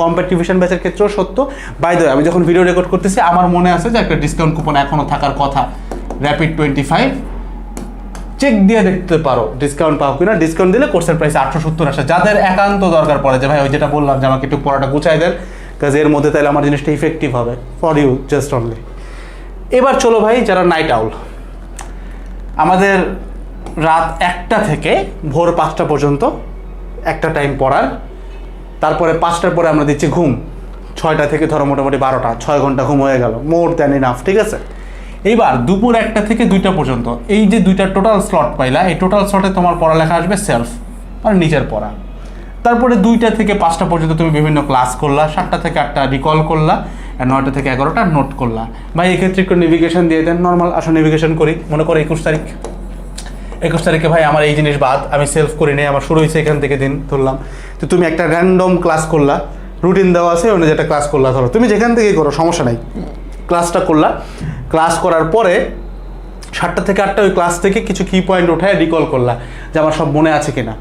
Competition ব্যাচের ক্ষেত্রেও সত্য। বাই দ্য ওয়ে, আমি যখন ভিডিও রেকর্ড করতেছি আমার মনে আছে যে একটা ডিসকাউন্ট কুপন এখনও থাকার কথা, র্যাপিড 25। চেক দিয়ে দেখতে পারো ডিসকাউন্ট পাও কিনা। ডিসকাউন্ট দিলে কোর্সের প্রাইস 870 আসে। যাদের একান্ত দরকার পড়ে যে ভাই ওই যেটা বললাম যে আমাকে একটু পড়াটা গুছাই দেন, কাজ এর মধ্যে তাহলে আমার জিনিসটা ইফেক্টিভ হবে ফর ইউ জাস্ট অনলি। এবার চলো ভাই, যারা নাইট আউল, আমাদের রাত 1টা থেকে ভোর 5টা পর্যন্ত একটা টাইম পড়ার, তারপরে 5টার পরে আমরা দিচ্ছি ঘুম, 6টা থেকে ধরো মোটামুটি 12টা, 6 ঘন্টা ঘুম হয়ে গেল, মোর দ্যান ইনাফ, ঠিক আছে। এইবার দুপুর 1টা থেকে 2টা পর্যন্ত এই যে 2টা টোটাল স্লট পাইলা, এই টোটাল স্লটে তোমার পড়ালেখা আসবে সেলফ, মানে নিজের পড়া। তারপরে 2টা থেকে 5টা পর্যন্ত তুমি বিভিন্ন ক্লাস করলা, 7টা থেকে 8টা রিকল করলা, আর 9টা থেকে 11টা নোট করলা। ভাই এক্ষেত্রে একটু নেভিগেশন দিয়ে দেন, নর্মাল আসো নেভিগেশন করি। মনে করো 21 তারিখে ভাই আমার এই জিনিস বাদ, আমি সেলফ করি নাই, আমার শুরু হয়েছে এখান থেকে দিন ধরলাম। তো তুমি একটা র্যান্ডম ক্লাস করলা, রুটিন দেওয়া আছে অন্য যেটা ক্লাস করলা, ধরো তুমি যেখান থেকেই করো সমস্যা নাই, ক্লাসটা করলা। ক্লাস করার পরে 7টা থেকে 8টা ওই ক্লাস থেকে কিছু কি পয়েন্ট ওঠায় রিকল করলা যে আমার সব মনে আছে কিনা।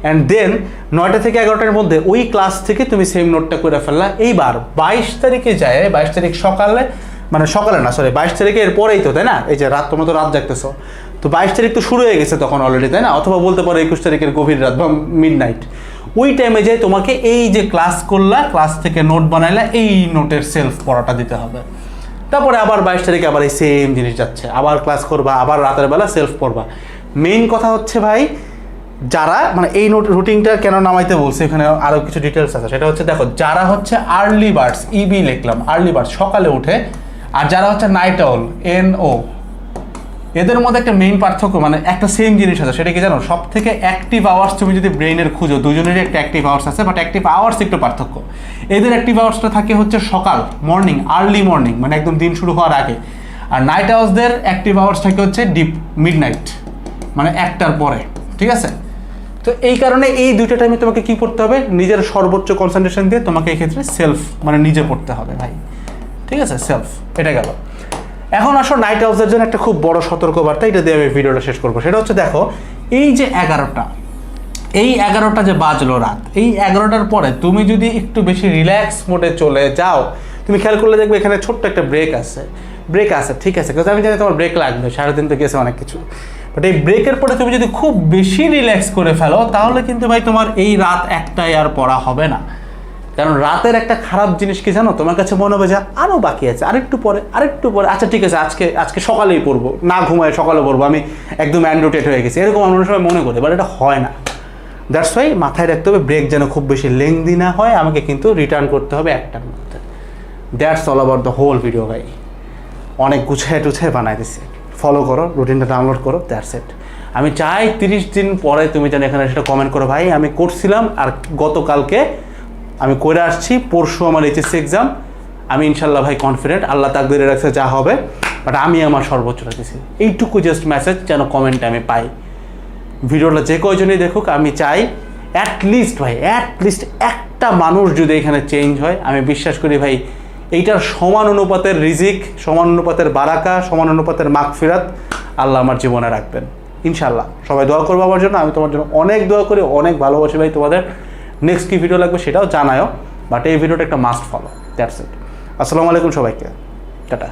অ্যান্ড দেন 9টা থেকে 11টার মধ্যে ওই ক্লাস থেকে তুমি সেম নোটটা করে ফেললা। এইবার 22 তারিখে যায়, 22 তারিখ সকালে, মানে সকালে না সরি 22 তারিখে এর পরেই তো, তাই না? এই যে রাত, তোমরা তো রাত জাগতেছো, তো 22 তারিখ তো শুরু হয়ে গেছে তখন অলরেডি, তাই না? অথবা বলতে পারো 21 তারিখের গভীর রাত বা মিড নাইট। ওই টাইমে যে তোমাকে এই যে ক্লাস করলা, ক্লাস থেকে নোট বানাইলা, এই নোটের সেলফ পড়াটা দিতে হবে। তারপরে আবার 22 তারিখে আবার এই সেম জিনিস যাচ্ছে, আবার ক্লাস করবা, আবার রাতের বেলা সেলফ পড়বা। মেইন কথা হচ্ছে ভাই, যারা মানে এই নোট রুটিনটা কেন নামাইতে বলছে, এখানে আরও কিছু ডিটেলস আছে। সেটা হচ্ছে দেখো, যারা হচ্ছে আর্লি বার্ডস, ইবি লিখলাম, আর্লি বার্ডস সকালে উঠে, আর যারা হচ্ছে নাইট আউল, NO, এদের মধ্যে একটা মেইন পার্থক্য, মানে একটা সেম জিনিস আছে। সেটা কি জানো? সব থেকে অ্যাক্টিভ আওয়ার্স তুমি যদি ব্রেইনের খুঁজো, দুজনেরই একটা অ্যাক্টিভ আওয়ার্স আছে, বাট অ্যাক্টিভ আওয়ার্স একটু পার্থক্য। এদের অ্যাক্টিভ আওয়ার্সটা থাকে হচ্ছে সকাল, মর্নিং, আর্লি মর্নিং, মানে একদম দিন শুরু হওয়ার আগে। আর নাইট আওয়ার্সদের অ্যাক্টিভ আওয়ার্স থাকে হচ্ছে ডিপ মিড নাইট, মানে 1টার পরে, ঠিক আছে? তো এই কারণে এই দুইটা টাইমে তোমাকে কি করতে হবে? নিজের সর্বোচ্চ কনসেন্ট্রেশন দিয়ে তোমাকে এই ক্ষেত্রে সেলফ, মানে নিজে পড়তে হবে ভাই, ঠিক আছে? সেলফ, এটা গেল। এখন আসো নাইট আউলসদের জন্য একটা খুব বড় সতর্কবার্তা, এটা দিয়ে আমি ভিডিওটা শেষ করবো। সেটা হচ্ছে দেখো, এই যে 11টা, এই 11টা যে বাজলো রাত, এই 11টার পরে তুমি যদি একটু বেশি রিল্যাক্স মোডে চলে যাও, তুমি খেয়াল করলে দেখবে এখানে ছোট্ট একটা ব্রেক আছে, ঠিক আছে, কারণ আমি জানি তোমার ব্রেক লাগবে, 3.5 তো গেছে অনেক কিছু। বাট এই ব্রেকের পরে তুমি যদি খুব বেশি রিল্যাক্স করে ফেলো, তাহলে কিন্তু ভাই তোমার এই রাত 1টায় আর পড়া হবে না। কারণ রাতের একটা খারাপ জিনিস কি জানো? তোমার কাছে মনে হবে যে আরও বাকি আছে, আরেকটু পরে, আচ্ছা ঠিক আছে, আজকে সকালেই পড়বো, না ঘুমায় সকালে পড়বো, আমি একদম অ্যান্ড্রোটেড হয়ে গেছি, এরকম আমরা সবাই মনে করি, বাট এটা হয় না। দ্যাটস ওয়াই মাথায় রাখতে হবে, ব্রেক যেন খুব বেশি লেংদি না হয়, আমাকে কিন্তু রিটার্ন করতে হবে 1টার মধ্যে। That's all about the whole video ভাই। অনেক গুছায় বানাই দিছি, ফলো করো, রুটিনটা ডাউনলোড করো, দ্যাটস ইট। আমি চাই 30 দিন পরে তুমি যেন এখানে সেটা কমেন্ট করো, ভাই আমি করছিলাম আর গতকালকে আমি করে আসছি, পরশু আমার HSC এক্সাম, আমি ইনশাল্লাহ ভাই কনফিডেন্ট, আল্লাহ তাকদিরে রাখছে যা হবে, বাট আমি আমার সর্বোচ্চটা দিয়েছি। এইটুকু জাস্ট মেসেজ যেন কমেন্টে আমি পাই। ভিডিওটা যে কয়জনই দেখুক, আমি চাই অ্যাটলিস্ট একটা মানুষ যদি এখানে চেঞ্জ হয়, আমি বিশ্বাস করি ভাই এইটার সমান অনুপাতের রিজিক, সমান অনুপাতের বারাকা, সমান অনুপাতের মাগফিরাত আল্লাহ আমার জীবনে রাখবেন ইনশাল্লাহ। সবাই দোয়া করবো আমার জন্য, আমি তোমার জন্য অনেক দোয়া করি, অনেক ভালোবাসি ভাই তোমাদের। নেক্সট কি ভিডিও লাগবে সেটাও জানাও, বাট এই ভিডিওটা একটা মাস্ট ফলো। That's it. আসসালামু আলাইকুম সবাইকে, টাটা।